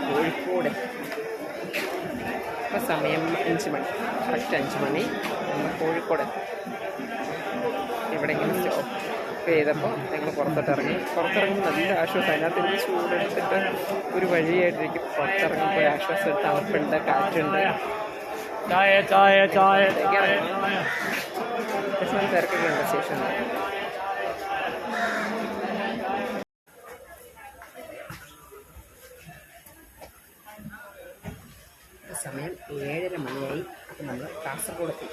കോഴിക്കോട് ഇപ്പം സമയം 5 മണി, കറക്റ്റ് 5 മണി. നമ്മൾ കോഴിക്കോട് ഇവിടെ ഇങ്ങനെ സ്റ്റോപ്പ് ചെയ്തപ്പോൾ ഞങ്ങൾ പുറത്തിറങ്ങുമ്പോൾ നല്ല ആശ്വാസം. അതിനകത്ത് ചൂടെടുത്തിട്ട് ഒരു വഴിയായിട്ടിരിക്കും. പുറത്തിറങ്ങുമ്പോൾ ആശ്വാസം എടുത്ത് തണുപ്പുണ്ട്, കാറ്റുണ്ട്. തിരക്കൊക്കെ ഉണ്ട് സ്റ്റേഷനിൽ. സമയം 7:30 മണിയായി. അപ്പം നമ്മൾ കാസർഗോഡ് എത്തി.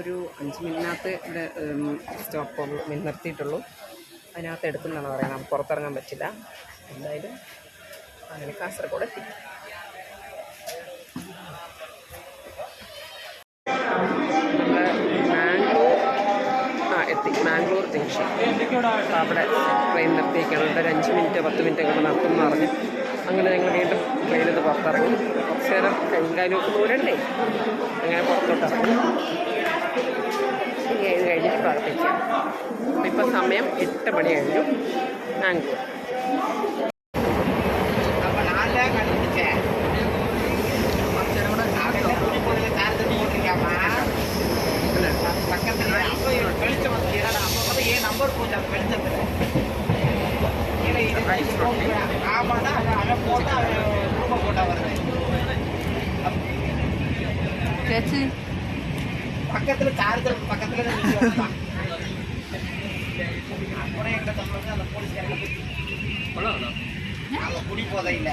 ഒരു 5 മിനിറ്റിനകത്ത് ഇവിടെ സ്റ്റോപ്പ് നിർത്തിയിട്ടുള്ളൂ. അതിനകത്ത് എടുക്കുന്നതാണ് പറയുന്നത്. നമുക്ക് പുറത്തിറങ്ങാൻ പറ്റില്ല. എന്തായാലും അങ്ങനെ കാസർഗോഡ് എത്തി. നമ്മൾ മാംഗ്ലൂർ ജംഗ്ഷൻ അവിടെ ട്രെയിൻ നിർത്തിയേക്കാണ്. ഇവിടെ ഒരു 5 മിനിറ്റ് 10 മിനിറ്റ് ഒക്കെ നടത്തുമെന്ന് പറഞ്ഞു. അങ്ങനെ ഞങ്ങൾ വീണ്ടും ട്രെയിനിൽ നിന്ന് പുറത്തിറങ്ങി. കുറച്ച് നേരം കൈകാലൊക്കെ ദൂരണ്ടേ, അങ്ങനെ പുറത്തോട്ടിറങ്ങി. ഇത് കഴിഞ്ഞിട്ട് പ്രാർത്ഥിക്കാം. ഇപ്പം സമയം 8 മണി കഴിഞ്ഞു. മാംഗ്ലൂർ பக்கத்துல சார்ஜர் பக்கத்துல அப்புறம் எங்க போலீஸ்காரங்க குடி போதை இல்லை